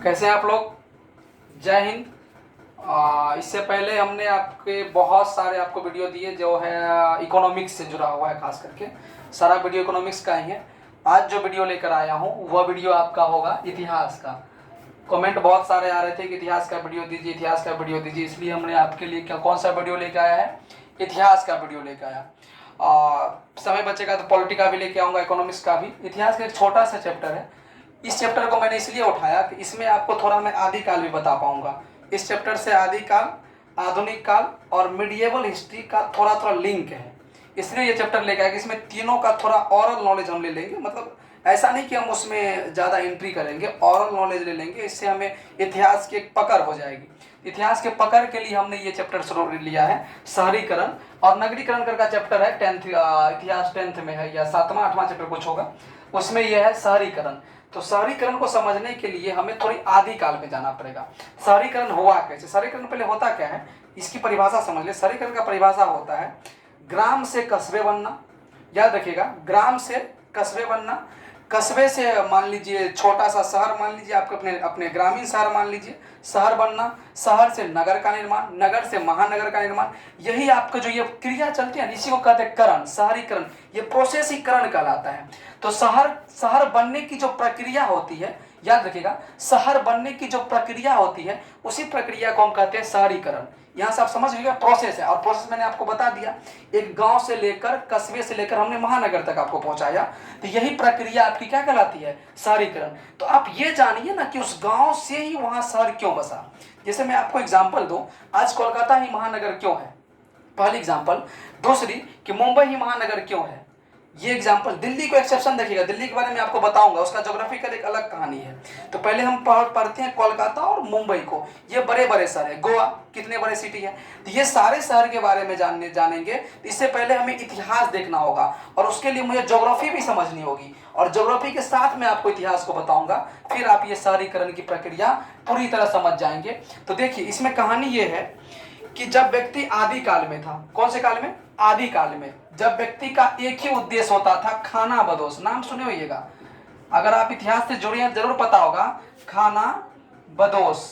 कैसे हैं आप लोग? जय हिंद। इससे पहले हमने आपके बहुत सारे आपको वीडियो दिए जो है इकोनॉमिक्स से जुड़ा हुआ है, खास करके सारा वीडियो इकोनॉमिक्स का ही है। आज जो वीडियो लेकर आया हूँ वह वीडियो आपका होगा इतिहास का। कमेंट बहुत सारे आ रहे थे कि इतिहास का वीडियो दीजिए, इतिहास का वीडियो दीजिए, इसलिए हमने आपके लिए कौन सा वीडियो लेकर आया है, इतिहास का वीडियो लेकर आया। समय बचेगा तो पॉलिटी का भी लेके आऊँगा, इकोनॉमिक्स का भी। इतिहास का एक छोटा सा चैप्टर है। इस चैप्टर को मैंने इसलिए उठाया कि इसमें आपको थोड़ा मैं आदिकाल भी बता पाऊंगा। इस चैप्टर से आदिकाल, आधुनिक काल और मिडिएवल हिस्ट्री का थोड़ा थोड़ा लिंक है, इसलिए ये चैप्टर लेकर आया कि इसमें तीनों का थोड़ा ऑरल नॉलेज हम ले लेंगे। मतलब ऐसा नहीं कि हम उसमें ज़्यादा एंट्री करेंगे, ऑरल नॉलेज ले लेंगे, इससे हमें इतिहास की एक पकड़ हो जाएगी। इतिहास के पकड़ के लिए हमने ये चैप्टर शुरू लिया है, शहरीकरण और नगरीकरण का चैप्टर है। इतिहास 10th में है या 7वां 8वां चैप्टर कुछ होगा, उसमें यह है शहरीकरण। तो शहरीकरण को समझने के लिए हमें थोड़ी आदिकाल में जाना पड़ेगा। शहरीकरण हुआ कैसे? शहरीकरण पहले होता क्या है, इसकी परिभाषा समझ ले। शहरीकरण का परिभाषा होता है ग्राम से कस्बे बनना। याद रखिएगा, ग्राम से कस्बे बनना, कस्बे से मान लीजिए छोटा सा शहर मान लीजिए, आपके अपने अपने ग्रामीण शहर मान लीजिए, शहर बनना, शहर से नगर का निर्माण, नगर से महानगर का निर्माण। यही आपका जो ये क्रिया चलती है, इसी को कहते हैं करण, शहरीकरण। ये प्रोसेस ही करण कहलाता है। तो शहर बनने की जो प्रक्रिया होती है, याद रखिएगा, शहर बनने की जो प्रक्रिया होती है उसी प्रक्रिया को हम कहते हैं शहरीकरण। यहाँ से आप समझ लीजिएगा प्रोसेस है, और प्रोसेस मैंने आपको बता दिया, एक गांव से लेकर, कस्बे से लेकर हमने महानगर तक आपको पहुंचाया। तो यही प्रक्रिया आपकी क्या कहलाती है? शहरीकरण। तो आप ये जानिए ना कि उस गांव से ही वहां शहर क्यों बसा। जैसे मैं आपको एग्जांपल दूं, आज कोलकाता ही महानगर क्यों है, पहली एग्जांपल। दूसरी कि मुंबई ही महानगर क्यों है, ये एग्जांपल। दिल्ली को एक्सेप्शन देखिएगा, दिल्ली के बारे में आपको बताऊंगा, उसका ज्योग्राफिकल एक अलग कहानी है। तो पहले हम पढ़ते हैं कोलकाता और मुंबई को। ये बड़े बड़े शहर है। गोवा कितने बड़े सिटी है। तो ये सारे शहर के बारे में जानेंगे। तो इससे पहले हमें इतिहास देखना होगा, और उसके लिए मुझे ज्योग्राफी भी समझनी होगी, और ज्योग्राफी के साथ में आपको इतिहास को बताऊंगा। फिर आप ये शहरीकरण की प्रक्रिया पूरी तरह समझ जाएंगे। तो देखिए, इसमें कहानी ये है कि जब व्यक्ति आदिकाल में था, कौन से काल में? आदिकाल में, जब व्यक्ति का एक ही उद्देश्य होता था, खाना बदोश। नाम सुने होइएगा, अगर आप इतिहास से जुड़े हैं जरूर पता होगा, खाना बदोश।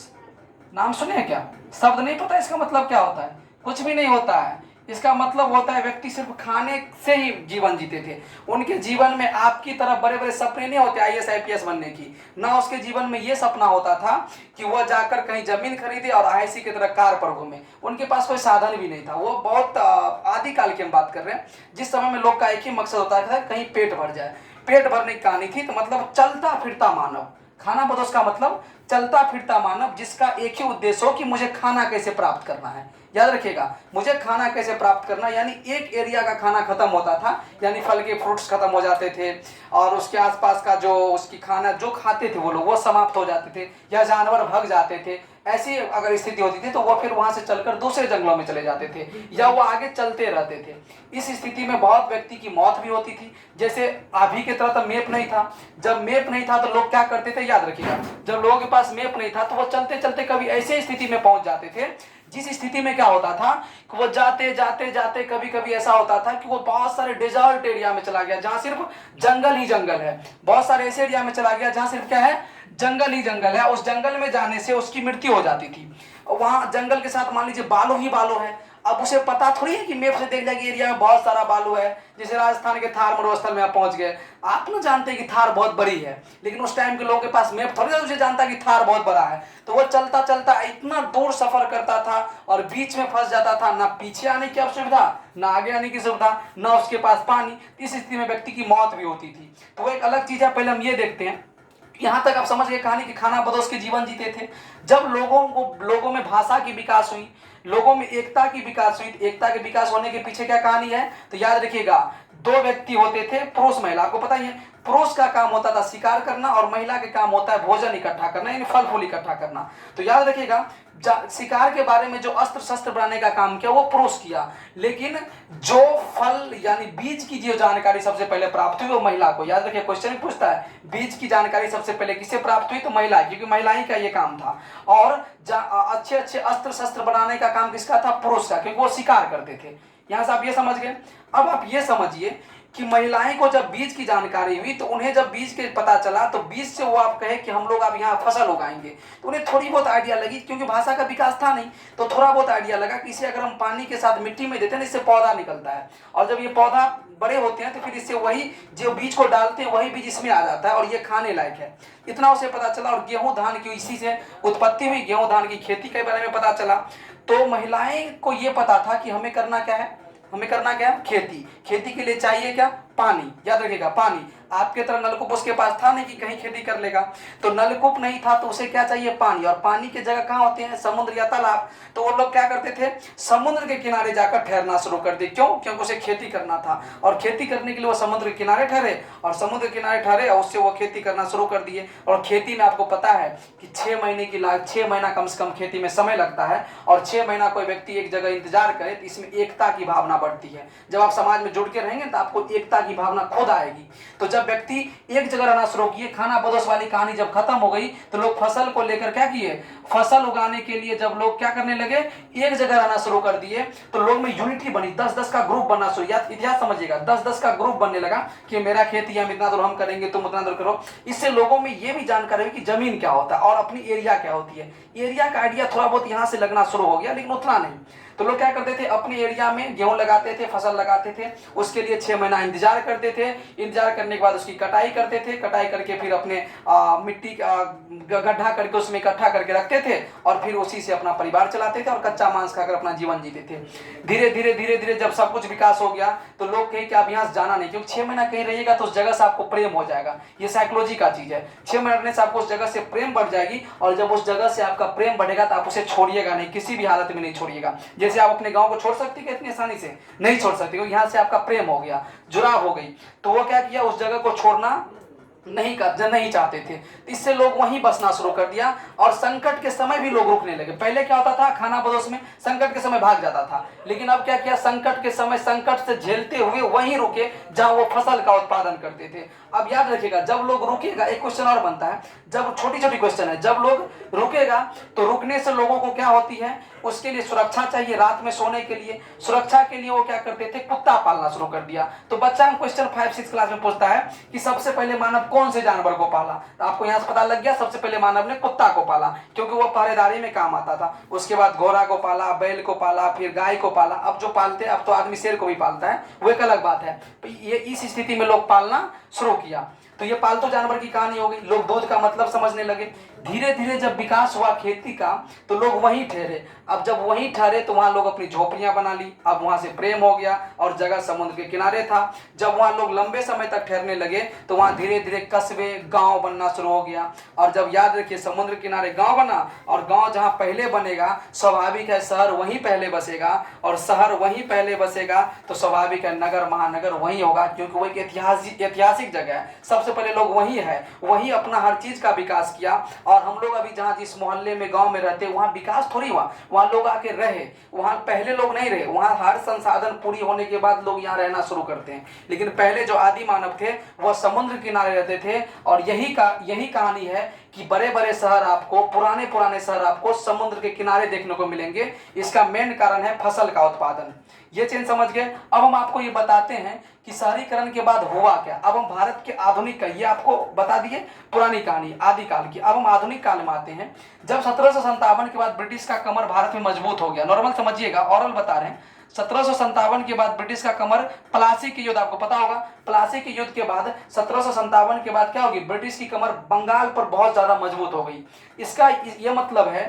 नाम सुने हैं क्या? शब्द नहीं पता इसका मतलब क्या होता है? कुछ भी नहीं होता है। इसका मतलब होता है व्यक्ति सिर्फ खाने से ही जीवन जीते थे। उनके जीवन में आपकी तरह बड़े बड़े सपने नहीं होते आईएएस आईपीएस बनने की। ना उसके जीवन में यह सपना होता था कि वह जाकर कहीं जमीन खरीदे और आईसी की तरह कार पर घूमे। उनके पास कोई साधन भी नहीं था। वो बहुत आदिकाल की हम बात कर रहे हैं, जिस समय में लोग का एक ही मकसद होता था, कहीं पेट भर जाए। पेट भरने की कहानी थी। तो मतलब चलता फिरता मानव, खाना बदोश का मतलब चलता फिरता मानव, जिसका एक ही उद्देश्य हो कि मुझे खाना कैसे प्राप्त करना है। याद रखिएगा, मुझे खाना कैसे प्राप्त करना, यानी एक एरिया का खाना खत्म होता था, यानी फल के फ्रूट्स खत्म हो जाते थे, और उसके आसपास का जो उसकी खाना जो खाते थे वो लोग, वो समाप्त हो जाते थे, या जानवर भाग जाते थे। ऐसी अगर स्थिति होती थी तो वो फिर वहां से चलकर दूसरे जंगलों में चले जाते थे, या वो आगे चलते रहते थे। इस स्थिति में बहुत व्यक्ति की मौत भी होती थी। जैसे अभी की तरह तो मैप नहीं था। जब मैप नहीं था तो लोग क्या करते थे, याद रखिएगा, जब लोगों के पास मैप नहीं था तो वो चलते चलते कभी ऐसे स्थिति में पहुंच जाते थे, जिस स्थिति में क्या होता था कि वो जाते जाते जाते कभी कभी ऐसा होता था कि वो बहुत सारे डेजर्ट एरिया में चला गया, जहां सिर्फ जंगल ही जंगल है। बहुत सारे ऐसे एरिया में चला गया जहां सिर्फ क्या है, जंगल ही जंगल है। उस जंगल में जाने से उसकी मृत्यु हो जाती थी। वहां जंगल के साथ मान लीजिए बालू ही बालू है। अब उसे पता थोड़ी है कि मैप से देख जाएगी एरिया में बहुत सारा बालू है। जैसे राजस्थान के थार मरुस्थल में आप पहुंच गए, आप ना जानते हैं कि थार बहुत बड़ी है, लेकिन उस टाइम के लोगों के पास मैप थोड़ी उसे जानता कि थार बहुत बड़ा है। तो वो चलता चलता इतना दूर सफर करता था और बीच में फंस जाता था। ना पीछे आने की सुविधा, ना आगे आने की सुविधा, ना उसके पास पानी। इस स्थिति में व्यक्ति की मौत भी होती थी। तो वो एक अलग चीज है। पहले हम ये देखते हैं, यहां तक आप समझ गए कहानी कि खाना बदोश के जीवन जीते थे। जब लोगों में भाषा की विकास हुई, लोगों में एकता की विकास हुई। एकता के विकास होने के पीछे क्या कहानी है, तो याद रखिएगा, दो व्यक्ति होते थे, पुरुष महिला। आपको पता ही है, पुरुष का काम होता था शिकार करना, और महिला के काम होता है भोजन इकट्ठा करना, यानी फल फूल इकट्ठा करना। तो याद रखिएगा, शिकार के बारे में जो अस्त्र शस्त्र बनाने का काम किया वो पुरुष किया, लेकिन जो फल यानी बीज की जो जानकारी सबसे पहले प्राप्त हुई वो महिला को। याद रखिए, क्वेश्चन पूछता है बीज की जानकारी सबसे पहले किसे प्राप्त हुई, तो महिला, क्योंकि महिला ही का ये काम था। और अच्छे अच्छे अस्त्र शस्त्र बनाने का काम किसका था, पुरुष का, क्योंकि वो शिकार करते थे। यहां से आप ये समझ गए। अब आप ये समझिए कि महिलाएं को जब बीज की जानकारी हुई तो उन्हें जब बीज के पता चला तो बीज से वो आप कहे कि हम लोग अब यहाँ फसल उगाएंगे, तो उन्हें थोड़ी बहुत आइडिया लगी, क्योंकि भाषा का विकास था नहीं, तो थोड़ा बहुत आइडिया लगा कि इसे अगर हम पानी के साथ मिट्टी में देते हैं इससे पौधा निकलता है, और जब ये पौधा बड़े होते हैं तो फिर इससे वही जो बीज को डालते हैं वही बीज इसमें आ जाता है और ये खाने लायक है। इतना उसे पता चला, और गेहूं धान की इसी से उत्पत्ति हुई, गेहूं धान की खेती के बारे में पता चला। तो महिलाएं को ये पता था कि हमें करना क्या है, हमें करना क्या है, खेती। खेती के लिए चाहिए क्या, पानी, याद रखिएगा पानी। आपके तरह नलकूप उसके पास था नहीं कि कहीं खेती कर लेगा, तो नलकूप नहीं था तो उसे क्या चाहिए, पानी। और पानी की जगह कहाँ होते हैं, समुद्र या तालाब। तो वो लोग क्या करते थे, समुद्र के किनारे जाकर ठहरना शुरू कर दिए। क्यों, क्योंकि उसे खेती करना था, और खेती करने के लिए वो समुद्र के किनारे ठहरे, और समुद्र के किनारे ठहरे और उससे वो खेती करना शुरू कर दिए। और खेती में आपको पता है कि 6 महीने की 6 महीना कम से कम खेती में समय लगता है, और 6 महीना कोई व्यक्ति एक जगह इंतजार करे तो इसमें एकता की भावना बढ़ती है। जब आप समाज में जुड़ के रहेंगे तो आपको एकता की भावना खुद आएगी। तो जब व्यक्ति एक जगह रहना शुरू किए, खाना बदोश वाली कहानी जब खत्म हो गई तो लोग फसल को लेकर क्या किए, फसल उगाने के लिए जब लोग क्या करने लगे, एक जगह रहना शुरू कर दिए, तो लोग में यूनिटी बनी, 10-10 का ग्रुप बनना शुरू। इतिहास समझिएगा, 10-10 का ग्रुप बनने लगा कि मेरा खेती हम इतना दूर हम करेंगे, तुम उतना दूर करो। इससे लोगों में ये भी जानकारी हुई कि जमीन क्या होता है और अपनी एरिया क्या होती है। एरिया का आइडिया थोड़ा बहुत यहाँ से लगना शुरू हो गया, लेकिन उतना नहीं। तो लोग क्या करते थे, अपने एरिया में गेहूं लगाते थे, फसल लगाते थे, उसके लिए 6 महीना इंतजार करते थे। इंतजार करने के बाद उसकी कटाई करते थे, कटाई करके फिर अपने मिट्टी गड्ढा करके उसमें इकट्ठा करके रखते थे, और फिर उसी से अपना परिवार चलाते थे और कच्चा मांस खाकर अपना जीवन जीते थे। धीरे धीरे जब सब कुछ विकास हो गया तो लोग कहे कि आप यहाँ से जाना नहीं, क्योंकि 6 महीना कहीं रहिएगा तो उस जगह से आपको प्रेम हो जाएगा। ये साइकोलॉजी का चीज है, 6 महीने रहने से आपको उस जगह से प्रेम बढ़ जाएगी, और जब उस जगह से आपका प्रेम बढ़ेगा तो आप उसे छोड़िएगा नहीं, किसी भी हालत में नहीं छोड़िएगा। जैसे आप अपने गांव को छोड़ सकते हैं इतनी आसानी से नहीं छोड़ सकते, क्योंकि यहाँ से आपका प्रेम हो गया, जुड़ाव हो गई। तो वो क्या किया, उस जगह को छोड़ना नहीं चाहते थे, इससे लोग वहीं बसना शुरू कर दिया। और संकट के समय भी लोग रुकने लगे। पहले क्या होता था, खाना बदोश में संकट के समय भाग जाता था, लेकिन अब क्या किया, संकट के समय संकट से झेलते हुए वहीं रुके जहां वो फसल का उत्पादन करते थे। अब याद रखिएगा, जब लोग रुकेगा, एक क्वेश्चन और बनता है, जब छोटी छोटी क्वेश्चन है, जब लोग रुकेगा तो रुकने से लोगों को क्या होती है, उसके लिए सुरक्षा चाहिए, रात में सोने के लिए सुरक्षा के लिए वो क्या करते थे, कुत्ता पालना शुरू कर दिया। तो बच्चा हम क्वेश्चन 5-6 क्लास में पूछता है कि सबसे पहले मानव कौन से जानवर को पाला, तो आपको यहाँ से पता लग गया, सबसे पहले मानव ने कुत्ता को पाला, क्योंकि वो पहरेदारी में काम आता था। उसके बाद घोड़ा को पाला, बैल को पाला, फिर गाय को पाला। अब जो पालते हैं, अब तो आदमी शेर को भी पालता है, वो एक अलग बात है। ये इस स्थिति में लोग पालना शुरू किया। तो ये पालतू जानवर की कहानी हो गई। लोग दूध का मतलब समझने लगे। धीरे धीरे जब विकास हुआ खेती का तो लोग वहीं ठहरे। अब जब वहीं ठहरे तो वहां लोग अपनी झोपड़ियां बना ली। अब वहां से प्रेम हो गया और जगह समुद्र के किनारे था। जब वहां लोग लंबे समय तक ठहरने लगे तो वहां धीरे धीरे कस्बे गांव बनना शुरू हो गया। और जब याद रखिए, समुद्र किनारे गांव बना, और गांव जहां पहले बनेगा स्वाभाविक है शहर वहीं पहले बसेगा, और शहर वहीं पहले बसेगा तो स्वाभाविक है नगर महानगर वहीं होगा, क्योंकि वो एक ऐतिहासिक जगह है। सबसे पहले लोग वहीं है, वहीं अपना हर चीज का विकास किया। और हम लोग अभी जहाँ जिस मोहल्ले में गांव में रहते, वहाँ विकास थोड़ी हुआ, वहाँ लोग आके रहे। वहाँ पहले लोग नहीं रहे, वहाँ हर संसाधन पूरी होने के बाद लोग यहाँ रहना शुरू करते हैं। लेकिन पहले जो आदि मानव थे वह समुद्र किनारे रहते थे। और यही कहानी है कि बड़े बड़े शहर आपको, पुराने शहर आपको समुद्र के किनारे देखने को मिलेंगे। इसका मेन कारण है फसल का उत्पादन। ये चीज समझ गए। अब हम आपको ये बताते हैं कि शहरीकरण के बाद हुआ क्या। अब हम भारत के आधुनिक का, ये आपको बता दिए पुरानी कहानी आदिकाल की। अब हम आधुनिक काल में आते हैं। जब 1757 के बाद ब्रिटिश का कमर भारत में मजबूत हो गया। नॉर्मल समझिएगा, ऑरल बता रहे हैं। 1757 के बाद ब्रिटिश का कमर, प्लासी के युद्ध आपको पता होगा, प्लासी के युद्ध के बाद 1757 के बाद क्या होगी, ब्रिटिश की कमर बंगाल पर बहुत ज्यादा मजबूत हो गई। इसका यह मतलब है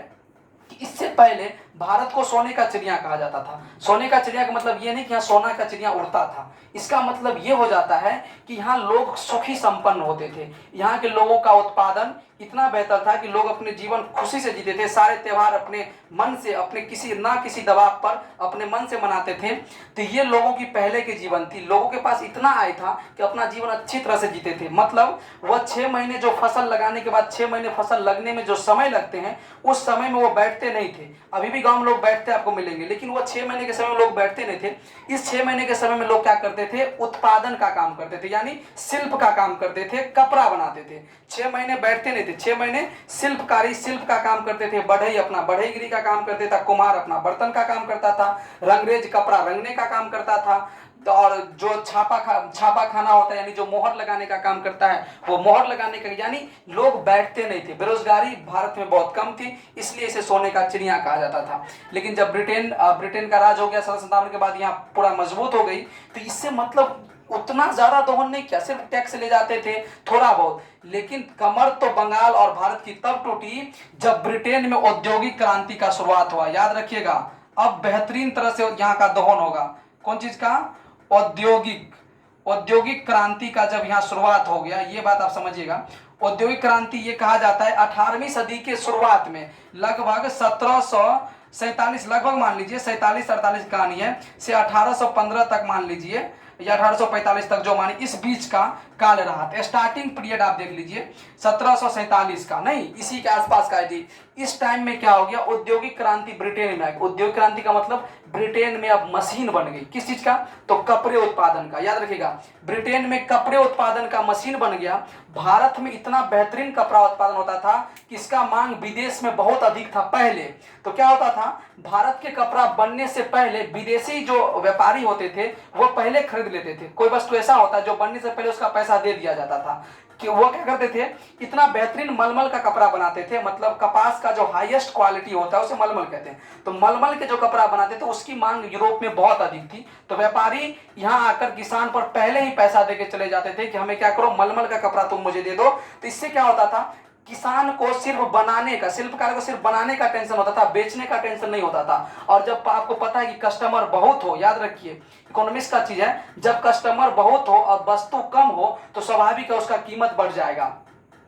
कि इससे पहले भारत को सोने का चिड़िया कहा जाता था। सोने का चिड़िया का मतलब ये नहीं कि यहाँ सोना का चिड़िया उड़ता था। इसका मतलब ये हो जाता है कि यहाँ लोग सुखी संपन्न होते थे। यहाँ के लोगों का उत्पादन इतना बेहतर था कि लोग अपने जीवन खुशी से जीते थे। सारे त्योहार अपने मन से, अपने किसी दबाव पर अपने मन से मनाते थे। तो ये लोगों की पहले की जीवन थी। लोगों के पास इतना आय था कि अपना जीवन अच्छी तरह से जीते थे। मतलब वह 6 महीने जो फसल लगाने के बाद 6 महीने फसल लगने में जो समय लगते हैं, उस समय में वो बैठते नहीं थे। अभी भी गांव में लोग बैठते आपको मिलेंगे, लेकिन वो 6 महीने के समय में लोग बैठते नहीं थे। इस 6 महीने के समय में लोग क्या करते थे, उत्पादन का काम करते थे, यानी शिल्प का काम करते थे, कपड़ा बनाते थे। 6 महीने बैठते नहीं थे, 6 महीने शिल्प का काम करते थे। बढ़ई अपना बढ़ईगिरी का काम करते था, कुम्हार अपना बर्तन का काम करता था, रंगरेज कपड़ा रंगने का काम करता था, तो और जो छापा खाना होता है, यानी जो मोहर लगाने का काम करता है, वो मोहर लगाने का, यानी लोग बैठते नहीं थे। बेरोजगारी भारत में बहुत कम थी, इसलिए इसे सोने का चिड़िया कहा जाता था। लेकिन जब ब्रिटेन का राज हो गया 1757 के बाद, यहाँ पूरा मजबूत हो गई, तो इससे मतलब उतना ज्यादा दोहन नहीं किया, सिर्फ टैक्स ले जाते थे थोड़ा बहुत। लेकिन कमर तो बंगाल और भारत की तब टूटी जब ब्रिटेन में औद्योगिक क्रांति का शुरुआत हुआ। याद रखिएगा, अब बेहतरीन तरह से यहाँ का दोहन होगा। कौन चीज का? औद्योगिक क्रांति का जब यहाँ शुरुआत हो गया, ये बात आप समझिएगा। औद्योगिक क्रांति ये कहा जाता है 18वीं सदी के शुरुआत में, लगभग 1747, लगभग मान लीजिए 47-48 कहानी है, से 1815 तक मान लीजिए, या 1845 तक, जो माने इस बीच का काल रहा था। स्टार्टिंग पीरियड आप देख लीजिए 1747 का, नहीं इसी के आसपास का है। इस टाइम में क्या हो गया? औद्योगिक क्रांति ब्रिटेन में आ गई। औद्योगिक क्रांति का मतलब ब्रिटेन में अब मशीन बन गई। किस चीज का? तो कपड़े उत्पादन का। याद रखिएगा, ब्रिटेन में कपड़े उत्पादन का मशीन बन गया। भारत में इतना बेहतरीन कपड़ा उत्पादन होता था कि इसका मांग विदेश में बहुत अधिक था पहले। तो क्या होता था, भारत के कपड़ा बनने से पहले विदेशी जो व्यापारी होते थे वो पहले खरीद लेते थे। कोई वस्तु ऐसा होता है जो बनने से पहले उसका पैसा दे दिया जाता था, कि वो क्या करते थे, इतना बेहतरीन मलमल का कपड़ा बनाते थे। मतलब कपास का जो हाईएस्ट क्वालिटी होता है उसे मलमल कहते हैं। तो मलमल के जो कपड़ा बनाते थे उसकी मांग यूरोप में बहुत अधिक थी। तो व्यापारी यहाँ आकर किसान पर पहले ही पैसा देके चले जाते थे कि हमें क्या करो, मलमल का कपड़ा तुम मुझे दे दो। तो इससे क्या होता था, किसान को सिर्फ बनाने का, शिल्पकार को सिर्फ बनाने का टेंशन होता था, बेचने का टेंशन नहीं होता था। और जब आपको पता है कि कस्टमर बहुत हो, याद रखिए इकोनॉमिक्स का चीज है, जब कस्टमर बहुत हो और वस्तु कम हो तो स्वाभाविक है उसका कीमत बढ़ जाएगा।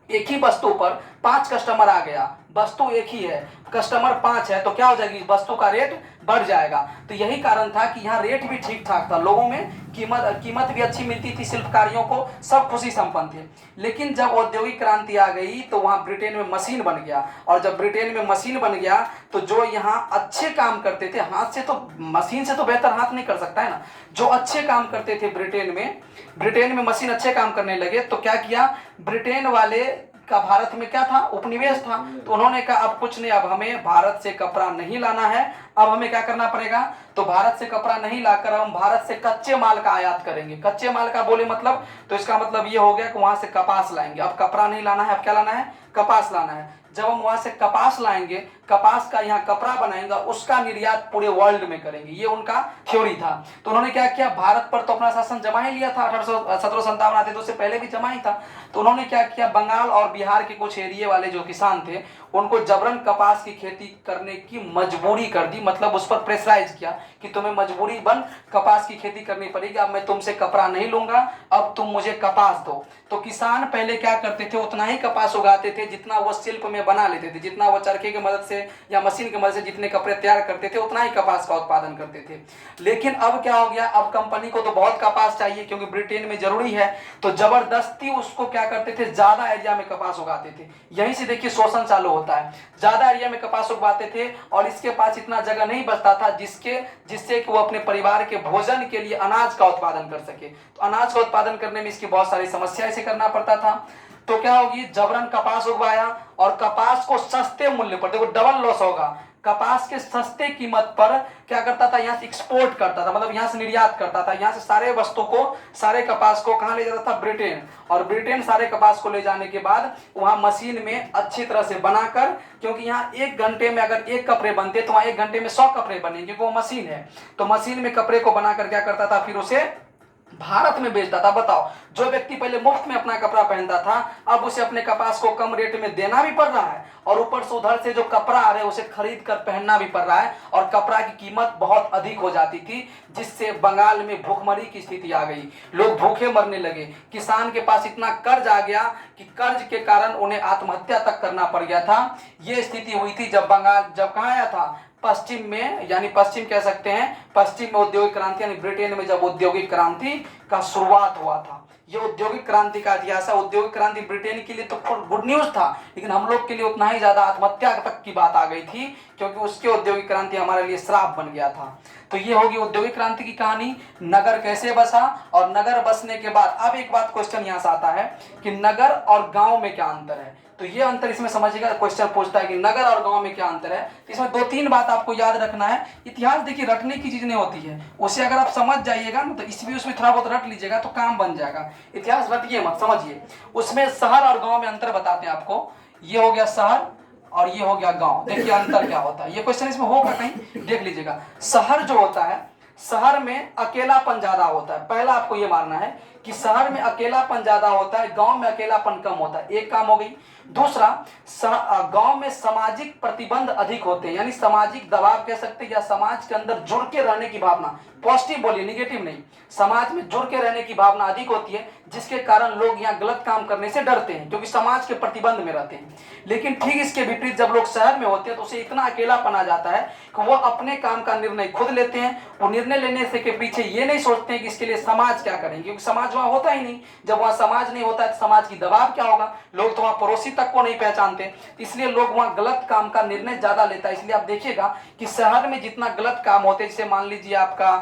एक ही वस्तु पर 5 कस्टमर आ गया, वस्तु एक ही है, कस्टमर 5 है, तो क्या हो जाएगी, वस्तु का रेट बढ़ जाएगा। तो यही कारण था कि यहाँ रेट भी ठीक ठाक था, लोगों में कीमत भी अच्छी मिलती थी, शिल्पकारियों को सब खुशी संपन्न थे। लेकिन जब औद्योगिक क्रांति आ गई तो वहाँ ब्रिटेन में मशीन बन गया। और जब ब्रिटेन में मशीन बन गया तो जो यहाँ अच्छे काम करते थे, हाथ से तो, मशीन से तो बेहतर हाथ नहीं कर सकता है ना, जो अच्छे काम करते थे ब्रिटेन में मशीन अच्छे काम करने लगे। तो क्या किया, ब्रिटेन वाले का भारत में क्या था, उपनिवेश था। तो उन्होंने कहा अब कुछ नहीं, अब हमें भारत से कपड़ा नहीं लाना है, अब हमें क्या करना पड़ेगा, तो भारत से कपड़ा नहीं लाकर हम भारत से कच्चे माल का आयात करेंगे। कच्चे माल का बोले मतलब, तो इसका मतलब ये हो गया कि वहां से कपास लाएंगे। अब कपड़ा नहीं लाना है, अब क्या लाना है, कपास लाना है। जब हम वहां से कपास लाएंगे, कपास का यहाँ कपड़ा बनाएंगे, उसका निर्यात पूरे वर्ल्ड में करेंगे, ये उनका थ्योरी था। तो उन्होंने क्या किया, भारत पर तो अपना शासन जमा ही लिया था, 1757 आते तो उससे पहले भी जमा ही था। तो उन्होंने क्या किया, बंगाल और बिहार के कुछ एरिया वाले जो किसान थे उनको जबरन कपास की खेती करने की मजबूरी कर दी। मतलब उस पर प्रेशराइज किया कि तुम्हें मजबूरी बन कपास की खेती करनी पड़ेगी, अब मैं तुमसे कपड़ा नहीं लूंगा, अब तुम मुझे कपास दो। तो किसान पहले क्या करते थे, उतना ही कपास उगाते थे जितना वो शिल्प में बना लेते थे, जितना वो चरखे की मदद से या मशीन की मदद से जितने कपड़े तैयार करते थे उतना ही कपास का उत्पादन करते थे। लेकिन अब क्या हो गया, अब कंपनी को तो बहुत कपास चाहिए क्योंकि ब्रिटेन में जरूरी है, तो जबरदस्ती उसको क्या करते थे, ज्यादा एरिया में कपास उगाते थे। यहीं से देखिए शोषण चालू होता है। ज्यादा एरिया में कपास उगाते थे और इसके पास इतना जगह नहीं बचता था जिससे कि वो अपने परिवार के भोजन के लिए अनाज का उत्पादन कर सके। तो अनाज का उत्पादन करने में इसकी बहुत सारी समस्याएं से करना पड़ता था। तो क्या होगी, जबरन कपास उगवाया और कपास को सस्ते मूल्य पर, देखो डबल लॉस होगा, कपास के सस्ते कीमत पर क्या करता था, यहाँ से एक्सपोर्ट करता था, मतलब यहाँ से निर्यात करता था। यहाँ से सारे वस्तु को, सारे कपास को कहाँ ले जाता था, ब्रिटेन। और ब्रिटेन सारे कपास को ले जाने के बाद वहाँ मशीन में अच्छी तरह से बनाकर, क्योंकि यहाँ 1 घंटे में अगर 1 कपड़े बनते तो वहाँ 1 घंटे में 100 कपड़े बनेंगे, क्योंकि वो मशीन है। तो मशीन में कपड़े को बनाकर क्या करता था, फिर उसे भारत में बेचता था। बताओ, जो व्यक्ति पहले मुफ्त में अपना कपड़ा पहनता था अब उसे अपने कपास को कम रेट में देना भी पड़ रहा है और ऊपर से उधर से जो कपड़ा आ रहा है उसे खरीद कर पहनना भी पड़ रहा है, और कपड़ा की कीमत बहुत अधिक हो जाती थी, जिससे बंगाल में भूखमरी की स्थिति आ गई। लोग भूखे मरने लगे। किसान के पास इतना कर्ज आ गया कि कर्ज के कारण उन्हें आत्महत्या तक करना पड़ गया था। ये स्थिति हुई थी जब बंगाल, जब कहाँ आया था, पश्चिम में, यानी पश्चिम कह सकते हैं, पश्चिम में औद्योगिक क्रांति, यानी ब्रिटेन में जब औद्योगिक क्रांति का शुरुआत हुआ था। ये औद्योगिक क्रांति का इतिहास है। औद्योगिक क्रांति ब्रिटेन के लिए तो गुड न्यूज था, लेकिन हम लोग के लिए उतना ही ज्यादा आत्महत्या तक की बात आ गई थी, क्योंकि उसके औद्योगिक क्रांति हमारे लिए श्राप बन गया था। तो ये होगी औद्योगिक क्रांति की कहानी, नगर कैसे बसा और नगर बसने के बाद। अब एक बात क्वेश्चन यहाँ से आता है कि नगर और गांव में क्या अंतर है, तो ये अंतर इसमें समझिएगा। क्वेश्चन पूछता है कि नगर और गांव में क्या अंतर है, तो इसमें 2-3 बात आपको याद रखना है। इतिहास देखिए रटने की चीज नहीं होती है, उसे अगर आप समझ जाइएगा ना तो इसमें उसमें थोड़ा बहुत रट लीजिएगा तो काम बन जाएगा। इतिहास रटिए मत, समझिए। उसमें शहर और गांव में अंतर बताते हैं आपको। ये हो गया शहर और ये हो गया गांव। देखिए अंतर क्या होता है, ये क्वेश्चन इसमें होगा कहीं, देख लीजिएगा। शहर जो होता है, शहर में अकेलापन ज्यादा होता है। पहला आपको ये मानना है कि शहर में अकेलापन ज्यादा होता है, गांव में अकेलापन कम होता है। एक काम हो गई। दूसरा, गांव में सामाजिक प्रतिबंध अधिक होते हैं, यानी सामाजिक दबाव कह सकते हैं, या समाज के अंदर जुड़ के रहने की भावना, पॉजिटिव बोलिए निगेटिव नहीं, समाज में जुड़ के रहने की भावना अधिक होती है, जिसके कारण लोग यहाँ गलत काम करने से डरते हैं, क्योंकि समाज के प्रतिबंध में रहते हैं। लेकिन ठीक इसके विपरीत जब लोग शहर में होते हैं तो उसे इतना अकेलापन आ जाता है कि वो अपने काम का निर्णय खुद लेते हैं। वो निर्णय लेने से के पीछे ये नहीं सोचते हैं कि इसके लिए समाज क्या करेंगे, क्योंकि समाज वहां होता ही नहीं। जब वहां समाज नहीं होता है तो समाज की दबाव क्या होगा, लोग तो वहां पड़ोसी तक को नहीं पहचानते, इसलिए लोग वहां गलत काम का निर्णय ज्यादा लेता है। इसलिए आप देखिएगा कि शहर में जितना गलत काम होते हैं, जैसे मान लीजिए आपका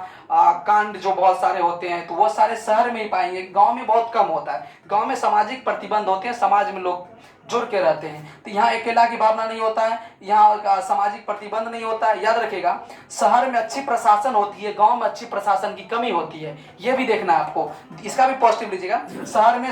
कांड जो बहुत सारे होते हैं, तो वो सारे शहर में ही पाएंगे, गांव में बहुत कम होता है। गांव में सामाजिक प्रतिबंध होते हैं, समाज में लोग जुड़ के रहते हैं, तो यहाँ अकेला की भावना नहीं होता है, यहाँ सामाजिक प्रतिबंध नहीं होता है। याद रखिएगा, शहर में अच्छी प्रशासन होती है, गांव में अच्छी प्रशासन की कमी होती है, ये भी देखना है आपको। इसका भी पॉजिटिव लीजिएगा। शहर में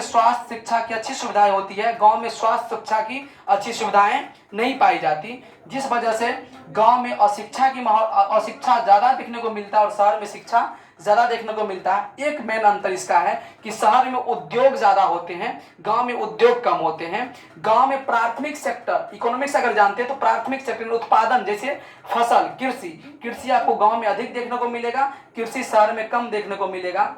स्वास्थ्य शिक्षा की अच्छी सुविधाएं होती है, गांव में स्वास्थ्य शिक्षा की अच्छी सुविधाएं नहीं पाई जाती, जिस वजह से गांव में अशिक्षा ज्यादा देखने को मिलता है और शहर में शिक्षा ज्यादा देखने को मिलता है। एक मेन अंतर इसका है कि शहर में उद्योग ज्यादा होते हैं, गांव में उद्योग कम होते हैं। गांव में प्राथमिक सेक्टर, इकोनॉमिक्स अगर जानते हैं तो प्राथमिक सेक्टर में उत्पादन, जैसे फसल, कृषि आपको गांव में अधिक देखने को मिलेगा, कृषि शहर में कम देखने को मिलेगा।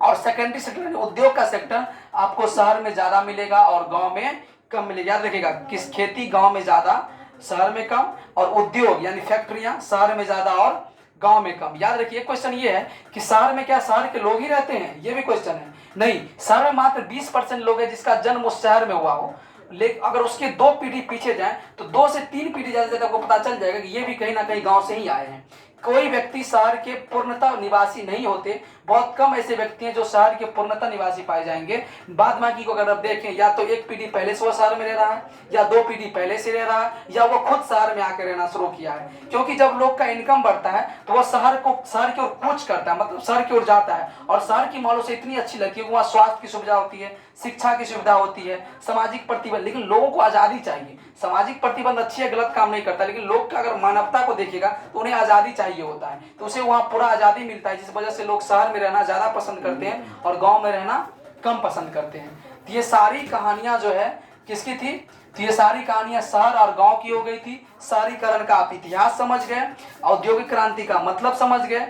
और सेकेंडरी सेक्टर उद्योग का सेक्टर आपको शहर में ज्यादा मिलेगा और गांव में कम मिलेगा। याद रखिएगा, किस खेती गांव में ज्यादा शहर में कम, और उद्योग यानी फैक्ट्रियां शहर में ज्यादा और गांव में कम। याद रखिए, क्वेश्चन ये है कि शहर में क्या शहर के लोग ही रहते हैं, ये भी क्वेश्चन है। नहीं, शहर में मात्र 20% लोग हैं जिसका जन्म उस शहर में हुआ हो, लेकिन अगर उसके 2 पीढ़ी पीछे जाएं तो 2 से 3 पीढ़ी ज्यादा से आपको पता चल जाएगा कि ये भी कहीं ना कहीं गांव से ही आए हैं। कोई व्यक्ति शहर के पूर्णतः निवासी नहीं होते, बहुत कम ऐसे व्यक्ति हैं जो शहर के पूर्णतः निवासी पाए जाएंगे। बाद बाकी को अगर आप देखें, या तो 1 पीढ़ी पहले से वो शहर में रह रहा है, या 2 पीढ़ी पहले से रह रहा है, या वो खुद शहर में आकर रहना शुरू किया है। क्योंकि जब लोग का इनकम बढ़ता है तो वो शहर की ओर कूच करता है, मतलब शहर की ओर जाता है, और शहर की माहौल से इतनी अच्छी लगती है कि वहाँ स्वास्थ्य की सुविधा होती है, शिक्षा की सुविधा होती है, सामाजिक प्रतिबंध। लेकिन लोगों को आजादी चाहिए। सामाजिक प्रतिबंध अच्छी है, गलत काम नहीं करता, लेकिन लोग का अगर मानवता को देखेगा तो उन्हें आजादी चाहिए होता है, तो उसे वहाँ पूरा आजादी मिलता है, जिस वजह से लोग शहर में रहना ज्यादा पसंद करते हैं और गांव में रहना कम पसंद करते हैं। तो ये सारी कहानियां जो है किसकी थी, तो ये सारी कहानियां शहर और गांव की हो गई थी। शहरीकरण का आप इतिहास समझ गए, औद्योगिक क्रांति का मतलब समझ गए।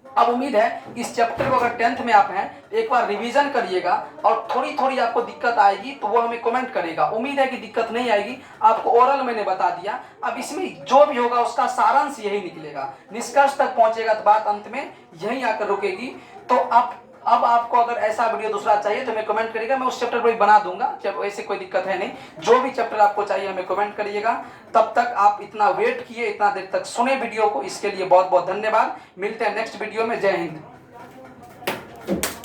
अब उम्मीद है इस चैप्टर को अगर 10th में आप हैं तो एक बार रिवीजन करिएगा, और थोड़ी थोड़ी आपको दिक्कत आएगी तो वो हमें कमेंट करेगा। उम्मीद है कि दिक्कत नहीं आएगी, आपको ओरल मैंने बता दिया। अब इसमें जो भी होगा उसका सारांश यही निकलेगा, निष्कर्ष तक पहुंचेगा तो बात अंत में यहीं आकर रुकेगी। तो अब आपको अगर ऐसा वीडियो दूसरा चाहिए तो हमें कमेंट करिएगा, मैं उस चैप्टर पर बना दूंगा, जब ऐसे कोई दिक्कत है नहीं। जो भी चैप्टर आपको चाहिए हमें कमेंट करिएगा। तब तक आप इतना वेट किए, इतना देर तक सुने वीडियो को, इसके लिए बहुत बहुत धन्यवाद। मिलते हैं नेक्स्ट वीडियो में। जय हिंद।